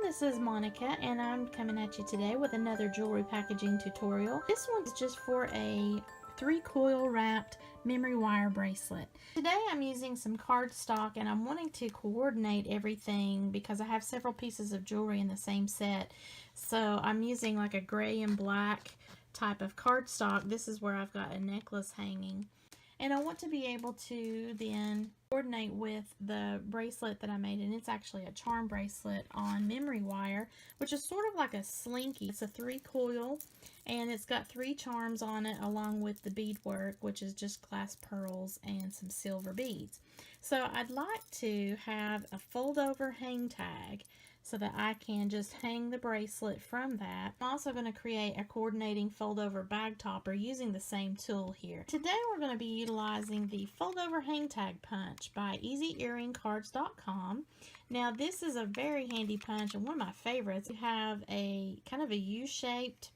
this is Monica and I'm coming at you today with another jewelry packaging tutorial. This one's just for a 3-coil wrapped memory wire bracelet. Today I'm using some cardstock and I'm wanting to coordinate everything because I have several pieces of jewelry in the same set. So I'm using like a gray and black type of cardstock. This is where I've got a necklace hanging. And I want to be able to then coordinate with the bracelet that I made, and it's actually a charm bracelet on memory wire, which is sort of like a slinky. It's a 3-coil, and it's got 3 charms on it along with the beadwork, which is just glass pearls and some silver beads. So I'd like to have a fold-over hang tag so that I can just hang the bracelet from that. I'm also going to create a coordinating fold-over bag topper using the same tool here. Today we're going to be utilizing the fold-over hang tag punch by EasyEarringCards.com. Now this is a very handy punch and one of my favorites. You have a kind of a U-shaped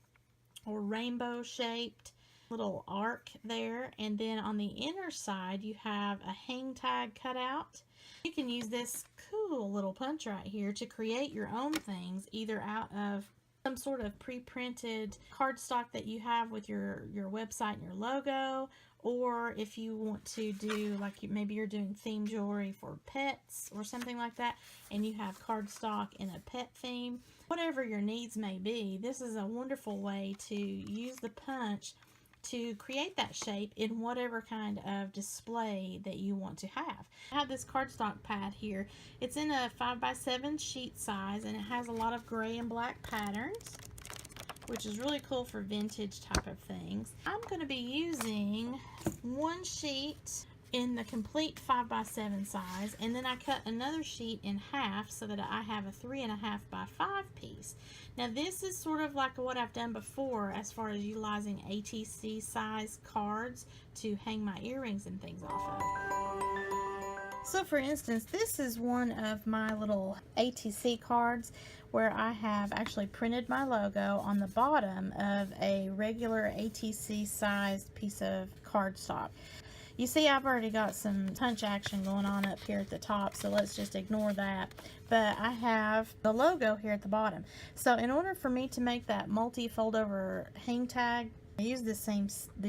or rainbow-shaped little arc there, and then on the inner side you have a hang tag cut out. You can use this cool little punch right here to create your own things, either out of some sort of pre-printed cardstock that you have with your website and your logo, or if you want to do like maybe you're doing theme jewelry for pets or something like that and you have cardstock in a pet theme. Whatever your needs may be, this is a wonderful way to use the punch to create that shape in whatever kind of display that you want to have. I have this cardstock pad here. It's in a 5x7 sheet size and it has a lot of gray and black patterns, which is really cool for vintage type of things. I'm going to be using one sheet in the complete 5x7 size, and then I cut another sheet in half so that I have a 3.5x5 piece. Now this is sort of like what I've done before as far as utilizing ATC size cards to hang my earrings and things off of. So for instance, this is one of my little ATC cards where I have actually printed my logo on the bottom of a regular ATC sized piece of cardstock. You see, I've already got some punch action going on up here at the top, so let's just ignore that. But I have the logo here at the bottom. So in order for me to make that multi-fold over hang tag, I used this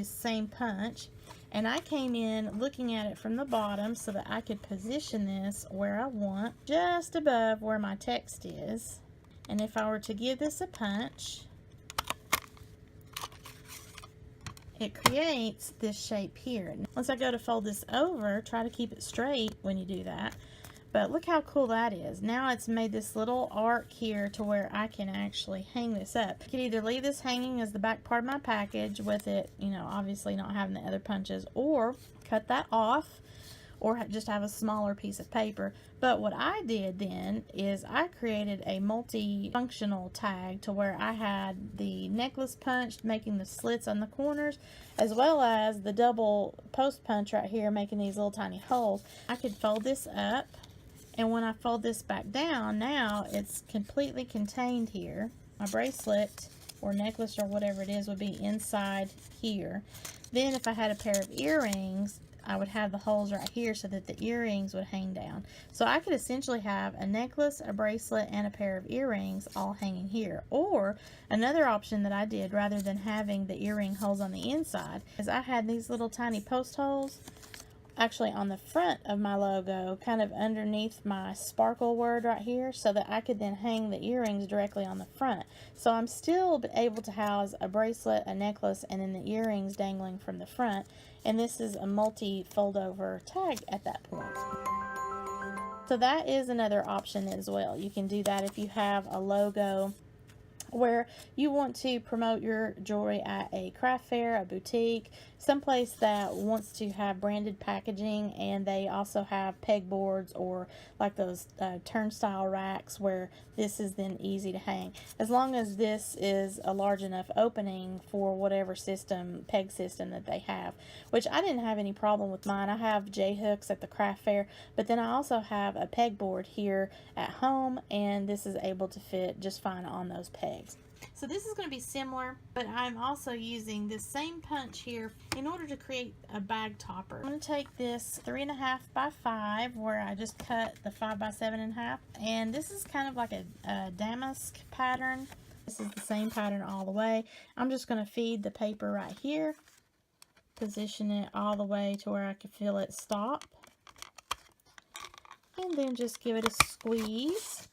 same punch, and I came in looking at it from the bottom so that I could position this where I want, just above where my text is. And if I were to give this a punch, it creates this shape here. Once I go to fold this over, try to keep it straight when you do that. But look how cool that is. Now it's made this little arc here to where I can actually hang this up. I could either leave this hanging as the back part of my package with it, you know, obviously not having the other punches, or cut that off, or just have a smaller piece of paper. But what I did then is I created a multi-functional tag to where I had the necklace punched, making the slits on the corners, as well as the double post punch right here, making these little tiny holes. I could fold this up, and when I fold this back down, now it's completely contained here. My bracelet or necklace or whatever it is would be inside here. Then if I had a pair of earrings, I would have the holes right here so that the earrings would hang down. So I could essentially have a necklace, a bracelet, and a pair of earrings all hanging here. Or another option that I did, rather than having the earring holes on the inside, is I had these little tiny post holes actually on the front of my logo, kind of underneath my sparkle word right here, so that I could then hang the earrings directly on the front. So I'm still able to house a bracelet, a necklace, and then the earrings dangling from the front. And this is a multi-fold over tag at that point. So that is another option as well. You can do that if you have a logo where you want to promote your jewelry at a craft fair, a boutique, someplace that wants to have branded packaging, and they also have pegboards or like those turnstile racks where this is then easy to hang. As long as this is a large enough opening for whatever system, peg system that they have, which I didn't have any problem with mine. I have J-hooks at the craft fair, but then I also have a pegboard here at home, and this is able to fit just fine on those pegs. So this is going to be similar, but I'm also using this same punch here in order to create a bag topper. I'm going to take this 3.5 by 5 where I just cut the 5 by 7.5, and this is kind of like a damask pattern. This is the same pattern all the way. I'm just going to feed the paper right here, position it all the way to where I can feel it stop, and then just give it a squeeze.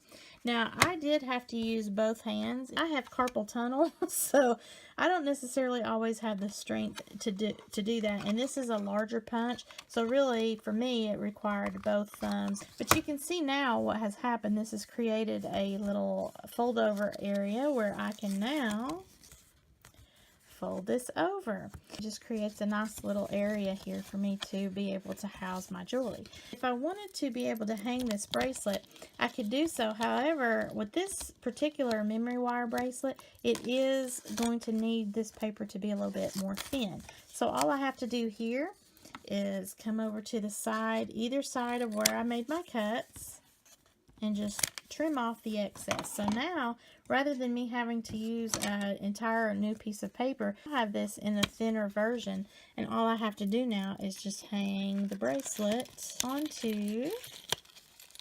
Now, I did have to use both hands. I have carpal tunnel, so I don't necessarily always have the strength to do that. And this is a larger punch, so really, for me, it required both thumbs. But you can see now what has happened. This has created a little fold-over area where I can now fold this over. It just creates a nice little area here for me to be able to house my jewelry. If I wanted to be able to hang this bracelet, I could do so. However, with this particular memory wire bracelet, it is going to need this paper to be a little bit more thin. So all I have to do here is come over to the side, either side of where I made my cuts, and just trim off the excess. So now, rather than me having to use an entire new piece of paper, I have this in a thinner version, and all I have to do now is just hang the bracelet onto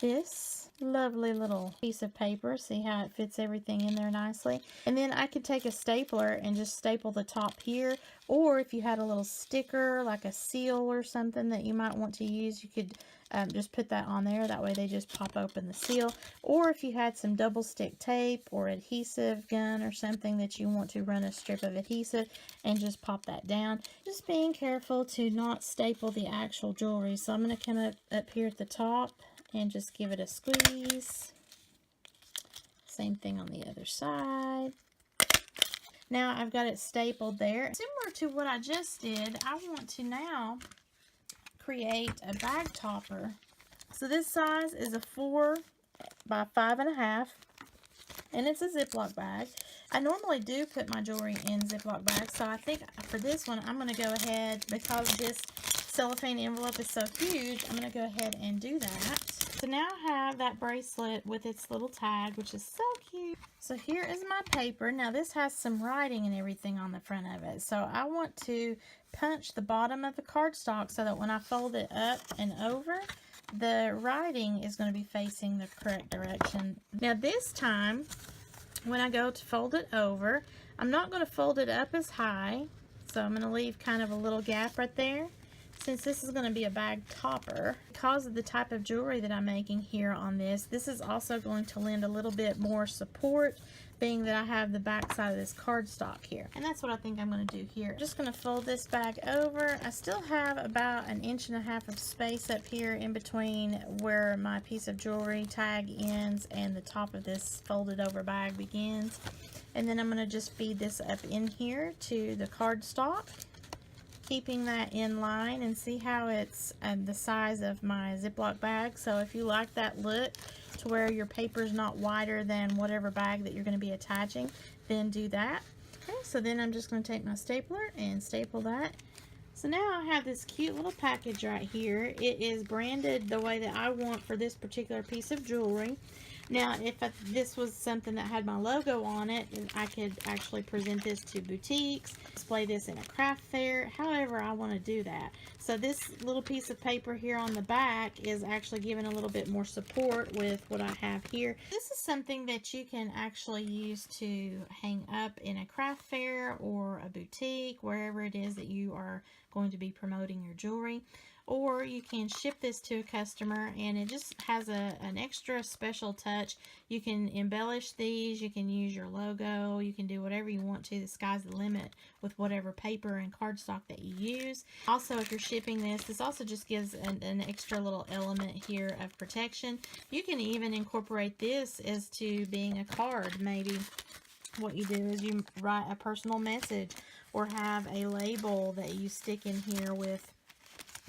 this lovely little piece of paper. See how it fits everything in there nicely? And then I could take a stapler and just staple the top here, or if you had a little sticker like a seal or something that you might want to use, you could just put that on there. That way they just pop open the seal. Or if you had some double stick tape or adhesive gun or something that you want to run a strip of adhesive and just pop that down. Just being careful to not staple the actual jewelry. So I'm going to come up here at the top and just give it a squeeze. Same thing on the other side. Now I've got it stapled there. Similar to what I just did, I want to now create a bag topper. So this size is a 4 by 5.5, and it's a Ziploc bag. I normally do put my jewelry in Ziploc bags, so I think for this one I'm going to go ahead, because this cellophane envelope is so huge, I'm going to go ahead and do that. So now I have that bracelet with its little tag, which is so cute. So here is my paper. Now this has some writing and everything on the front of it. So I want to punch the bottom of the cardstock so that when I fold it up and over, the writing is going to be facing the correct direction. Now this time, when I go to fold it over, I'm not going to fold it up as high. So I'm going to leave kind of a little gap right there. Since this is going to be a bag topper, because of the type of jewelry that I'm making here on this is also going to lend a little bit more support, being that I have the back side of this cardstock here. And that's what I think I'm going to do here. I'm just going to fold this bag over. I still have about 1.5 inches of space up here in between where my piece of jewelry tag ends and the top of this folded over bag begins. And then I'm going to just feed this up in here to the cardstock, keeping that in line, and see how it's the size of my Ziploc bag. So if you like that look to where your paper is not wider than whatever bag that you're going to be attaching, then do that. Okay, so then I'm just going to take my stapler and staple that. So now I have this cute little package right here. It is branded the way that I want for this particular piece of jewelry. Now, if this was something that had my logo on it, I could actually present this to boutiques, display this in a craft fair, however I want to do that. So this little piece of paper here on the back is actually giving a little bit more support with what I have here. This is something that you can actually use to hang up in a craft fair or a boutique, wherever it is that you are going to be promoting your jewelry. Or you can ship this to a customer, and it just has an extra special touch. You can embellish these, you can use your logo, you can do whatever you want to. The sky's the limit with whatever paper and cardstock that you use. Also, if you're shipping this also just gives an extra little element here of protection. You can even incorporate this as to being a card. Maybe what you do is you write a personal message or have a label that you stick in here with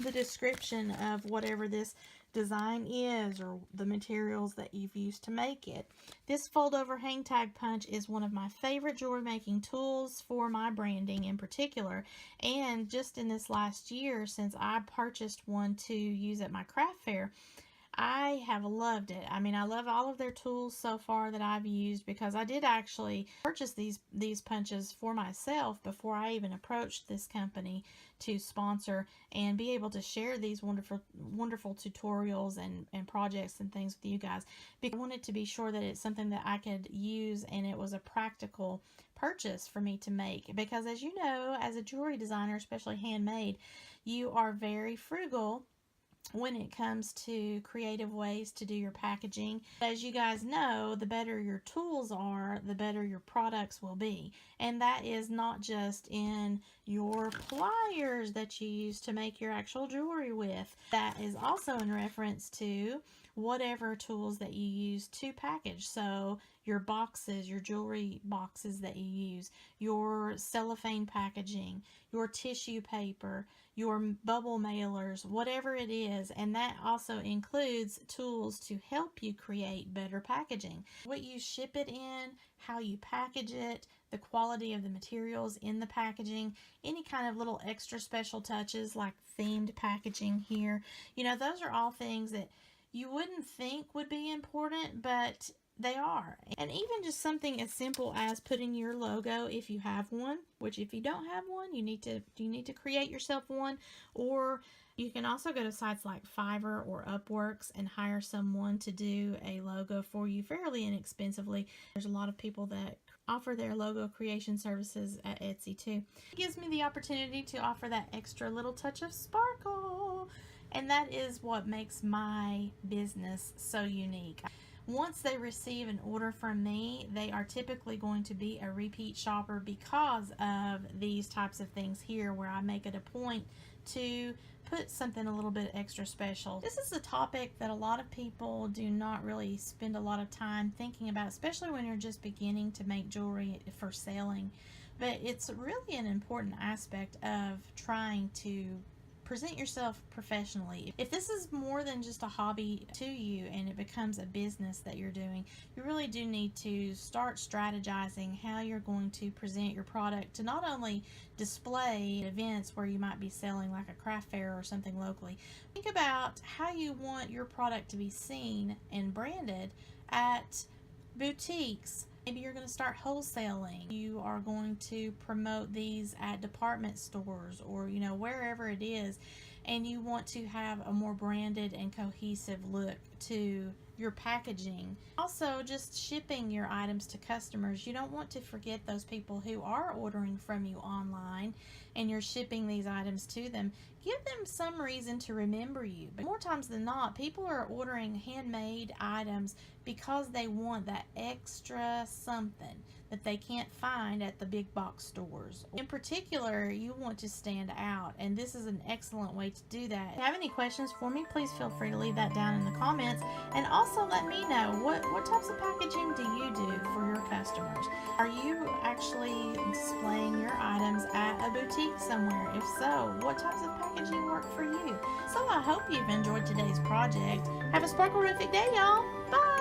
the description of whatever this design is or the materials that you've used to make it. This fold over hang tag punch is one of my favorite jewelry making tools for my branding in particular, and just in this last year since I purchased one to use at my craft fair, I have loved it. I mean, I love all of their tools so far that I've used, because I did actually purchase these punches for myself before I even approached this company to sponsor and be able to share these wonderful tutorials and projects and things with you guys, because I wanted to be sure that it's something that I could use and it was a practical purchase for me to make. Because as you know, as a jewelry designer, especially handmade, you are very frugal when it comes to creative ways to do your packaging. As you guys know, the better your tools are, the better your products will be. And that is not just in your pliers that you use to make your actual jewelry with. That is also in reference to whatever tools that you use to package. So your boxes, your jewelry boxes that you use, your cellophane packaging, your tissue paper, your bubble mailers, whatever it is. And that also includes tools to help you create better packaging. What you ship it in, how you package it, the quality of the materials in the packaging, any kind of little extra special touches like themed packaging here. You know, those are all things that you wouldn't think would be important, but they are. And even just something as simple as putting your logo, if you have one, which if you don't have one, you need to create yourself one. Or you can also go to sites like Fiverr or Upworks and hire someone to do a logo for you fairly inexpensively. There's a lot of people that offer their logo creation services at Etsy too. It gives me the opportunity to offer that extra little touch of sparkle, and that is what makes my business so unique. Once they receive an order from me, they are typically going to be a repeat shopper because of these types of things here, where I make it a point to put something a little bit extra special. This is a topic that a lot of people do not really spend a lot of time thinking about, especially when you're just beginning to make jewelry for selling. But it's really an important aspect of trying to present yourself professionally. If this is more than just a hobby to you and it becomes a business that you're doing, you really do need to start strategizing how you're going to present your product to not only display at events where you might be selling, like a craft fair or something locally. Think about how you want your product to be seen and branded at boutiques. Maybe you're going to start wholesaling. You are going to promote these at department stores, or wherever it is, and you want to have a more branded and cohesive look to your packaging. Also, just shipping your items to customers. You don't want to forget those people who are ordering from you online and you're shipping these items to them. Give them some reason to remember you. But more times than not, people are ordering handmade items because they want that extra something that they can't find at the big box stores. In particular, you want to stand out, and this is an excellent way to do that. If you have any questions for me, please feel free to leave that down in the comments, and also let me know what types of packaging do you do for your customers. Are you actually displaying your items at a boutique somewhere? If so, what types of packaging work for you? So I hope you've enjoyed today's project. Have a sparkle-rific day, y'all. Bye!